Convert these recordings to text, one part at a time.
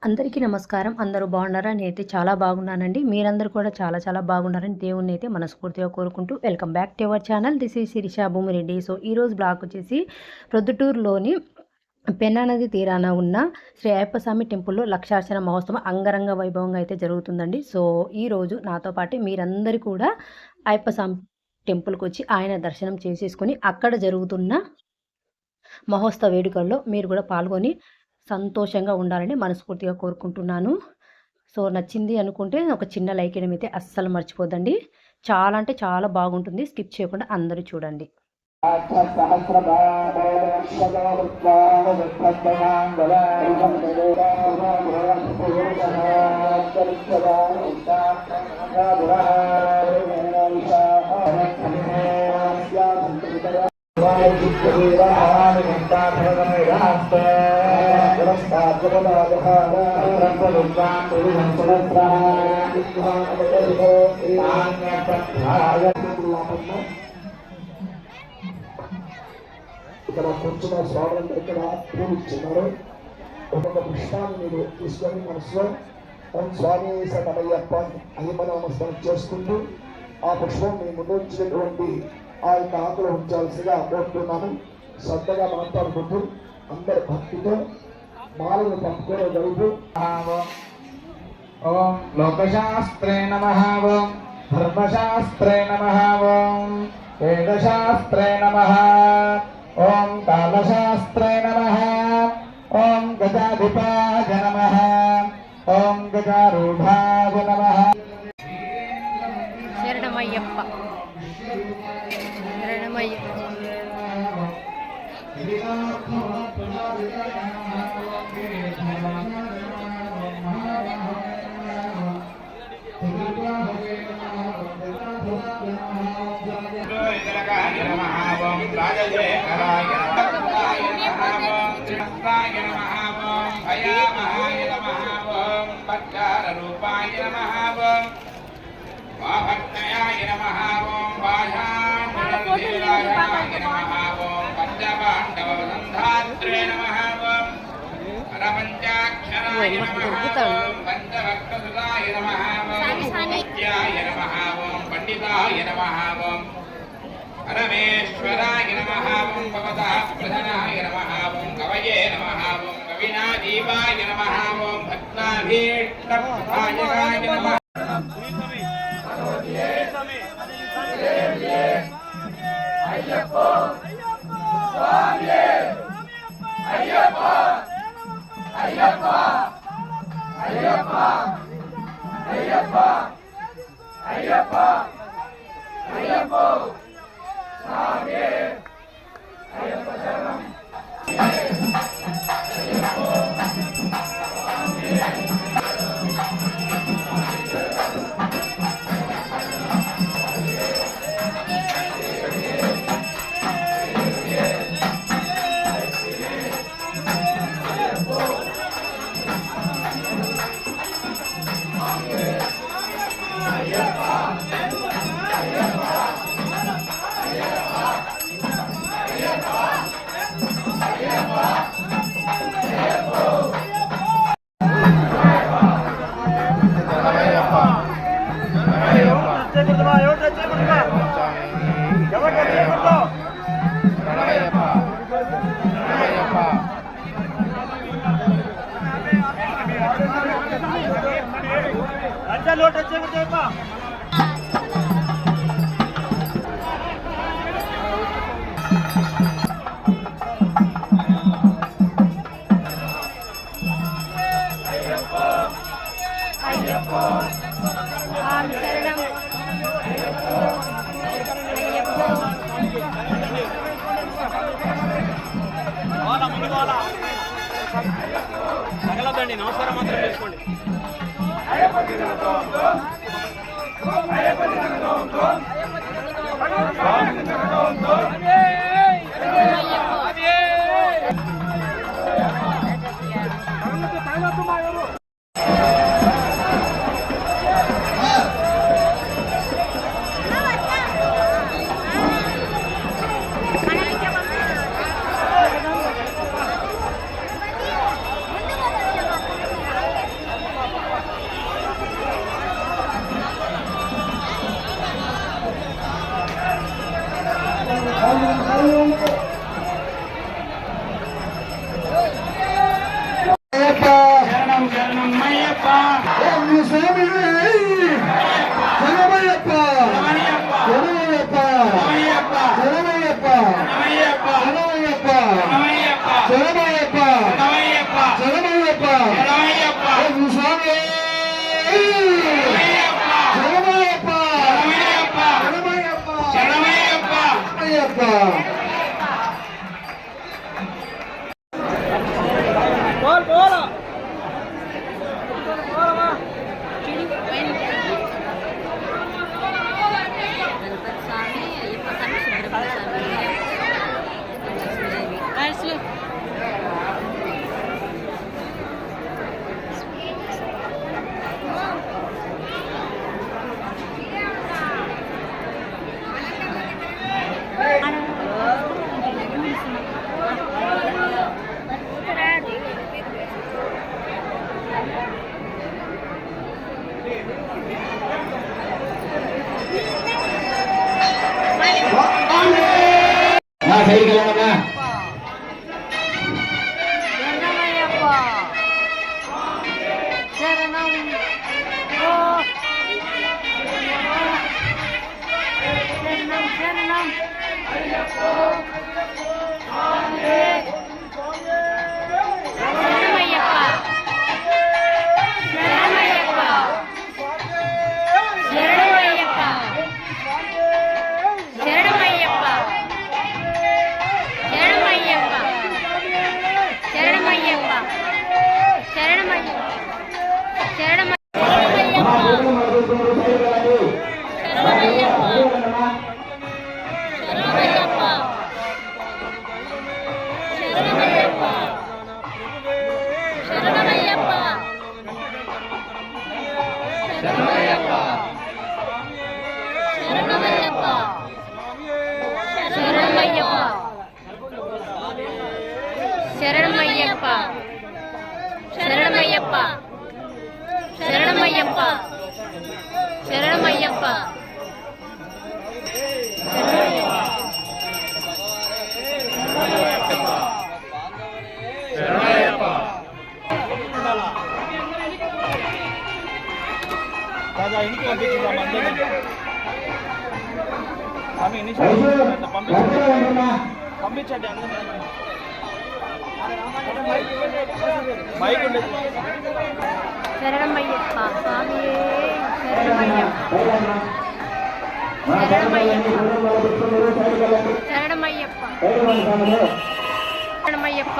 అందరికీ నమస్కారం. అందరూ బాగున్నారా? నేనైతే చాలా బాగున్నానండి. మీరందరూ కూడా చాలా బాగున్నారని దేవుడినైతే మనస్ఫూర్తిగా కోరుకుంటూ welcome back to our channel. This is Sirisha Bhumireddy. So, ఈరోజు బ్లాగ్ వచ్చేసి ప్రొద్దుటూరులోని పెన్నా నది తీరాన ఉన్న శ్రీ అయ్యప్ప స్వామి టెంపుల్‌లో లక్షార్చన మహోత్సవం అంగరంగ వైభవంగా అయితే జరుగుతుందండి. సో, ఈరోజు నాతో పాటు మీరందరూ కూడా అయ్యప్ప స్వామి టెంపుల్‌కొచ్చి ఆయన దర్శనం చేసేసుకొని అక్కడ జరుగుతున్న మహోత్సవ వేడుకల్లో మీరు కూడా పాల్గొని సంతోషంగా ఉండాలని మనస్ఫూర్తిగా కోరుకుంటున్నాను. సో, నచ్చింది అనుకుంటే ఒక చిన్న లైక్ ఇవ్వడం అయితే అస్సలు మర్చిపోద్దండి. చాలా అంటే చాలా బాగుంటుంది. స్కిప్ చేయకుండా అందరూ చూడండి. ఇక్కడ కూర్చున్న స్వాములంతా ఇక్కడ పూజిస్తున్నారు. ఒక్కొక్క పుష్పాన్ని మీరు తీసుకొని మనసులో స్వామి సతమయ్యప్ప అయ్యప్పనామస్మరణ చేసుకుంటూ ఆ పుష్పం మీ ముందు వచ్చినటువంటి ఆ యొక్క ఆకులు ఉంచాల్సిగా కోరుతున్నాను. శ్రద్ధగా మాట్లాడుకుంటూ అందరి భక్తితో మాలను పట్టుకోవడం జరుగుతూ ఓం లోకశాస్త్రే నమః, ఓం ధర్మశాస్త్రే నమః, ఓం వేదశాస్త్రే నమః, ఓం కాలశాస్త్రే నమః, ఓం గజాధిపాయ నమః, ఓం గజారూఢాయ నమః. శరణమయ్యప్ప శరణమయ్యప్ప. రూపాయ నమః, ఓం వాహక్తయాయ నమః, ఓం వాజాండవదేవాయ నమః, ఓం పంచపాండవసంధాత్రే నమః, ఓం హరపంచాక్షరాయ నమః, ఓం పంచభక్తసుతాయ నమః, ఓం నిత్యాయ నమః, ఓం పండితాయ నమః, ఓం పరమేశ్వరాయ నమః, ఓం భవతః ప్రధానాయ నమః, ఓం కవయే నమః, ఓం కవినాదీపాయ నమః, ఓం భక్తాభీష్టప్రదాయకాయ నమః. అయ్యప్ప స్వామియే అయ్యప్ప అయ్యప్ప అయ్యప్ప అయ్యప్ప అయ్యప్ప అయ్యప్ప స్వామియే అయ్యప్ప శరణం. తగలదండి, నమస్కారం మాత్రం చేసుకోండి. స్వామి శరణమయ్యప్ప శరణమయ్యప్ప శరణమయ్యప్ప శరణమయ్యప్ప శరణమయ్యప్ప శరణమయ్యప్ప స్వామి శరణమయ్యప్ప శరణమయ్యప్ప అయ్యప్ప శరణమయ్యప్ప శరణమయ్యప్ప శరణమయ్యప్ప శరణమయ్యప్ప రాజా ఇంటికి పంపించండి మైక్ ఉండేది శరణమయ్యప్ప స్వామియే శరణమయ్యప్ప శరణమయ్యప్ప శరణమయ్యప్ప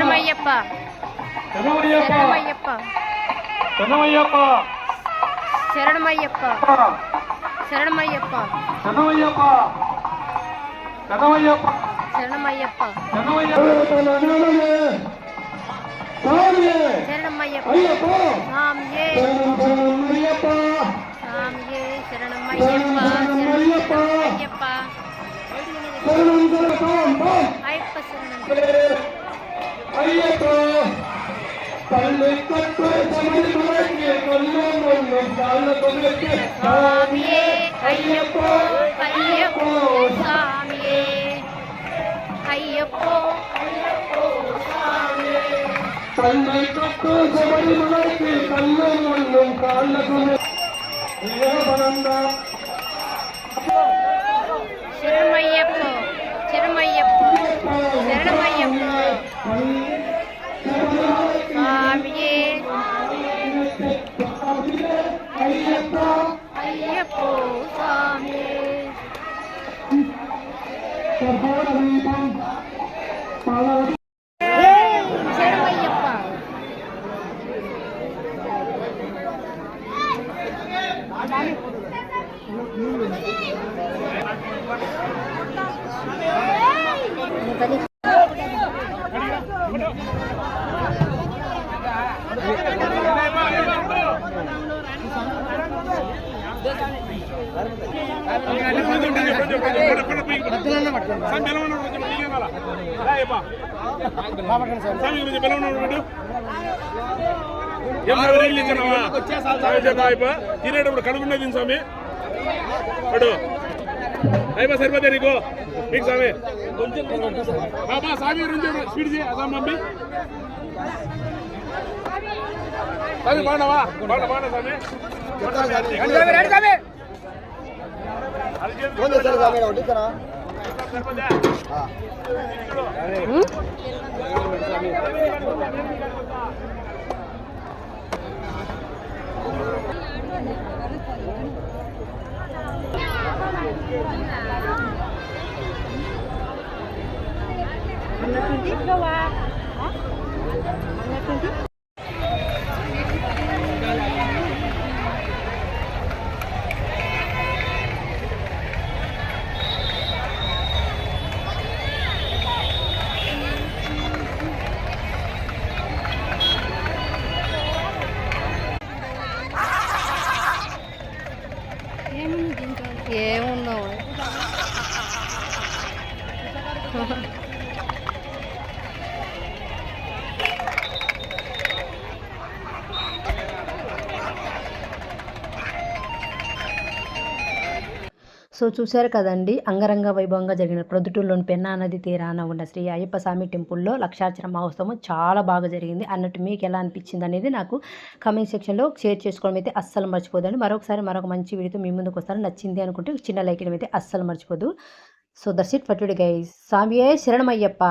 శరణమయ్యప్ప శరణమయ్యప్ప శరణమయ్యప్ప శరణమయ్యప్ప శరణమయ్యప్ప శరణమయ్యప్ప శరణమయ్యప్ప శరణమయ్యప్ప శరణమయ్యప్ప శరణమయ్యప్ప స్వామియే స్వామియే శరణమయ్యప్ప శరణమయ్యప్ప అయ్యప్ప శరణం స్వామియే అయ్యప్ప అయ్యప్ప స్వామియే అయ్యప్ప తల్లి కట్టు శబరిమలకి కళ్ళు ముళ్ళు కాళ్ళకు శరణమయ్యప్ప శరణమయ్యప్ప శరణమయ్యప్ప స్వామియే అయ్యప్ప అయ్యప్ప స్వామియే శరణమయ్యప్ప తినేటప్పుడు కడుపునే తిని స్వామి పడు అయిపో సరిపోతే నీకు మీకు స్వామి బాబా స్వామి స్పీడ్ చేయి అసలు మమ్మీ స్వామి బాగున్నావా బాగున్నా స్వామి ఏమున్నావు సో చూశారు కదండి, అంగరంగ వైభవంగా జరిగిన ప్రొద్దుటూరులోని పెన్నా నది తీరాన ఉన్న శ్రీ అయ్యప్ప స్వామి టెంపుల్లో లక్షార్చన మహోత్సవం చాలా బాగా జరిగింది. అన్నట్టు మీకు ఎలా అనిపించింది అనేది నాకు కామెంట్ సెక్షన్లో షేర్ చేసుకోవడం అయితే అస్సలు మర్చిపోదండి. మరొక మంచి వీడియోతో మీ ముందుకు వస్తాను. నచ్చింది అనుకుంటే చిన్న లైక్ అయితే అస్సలు మర్చిపోదు. So that's it for today guys. స్వామియే శరణమయ్యప్ప.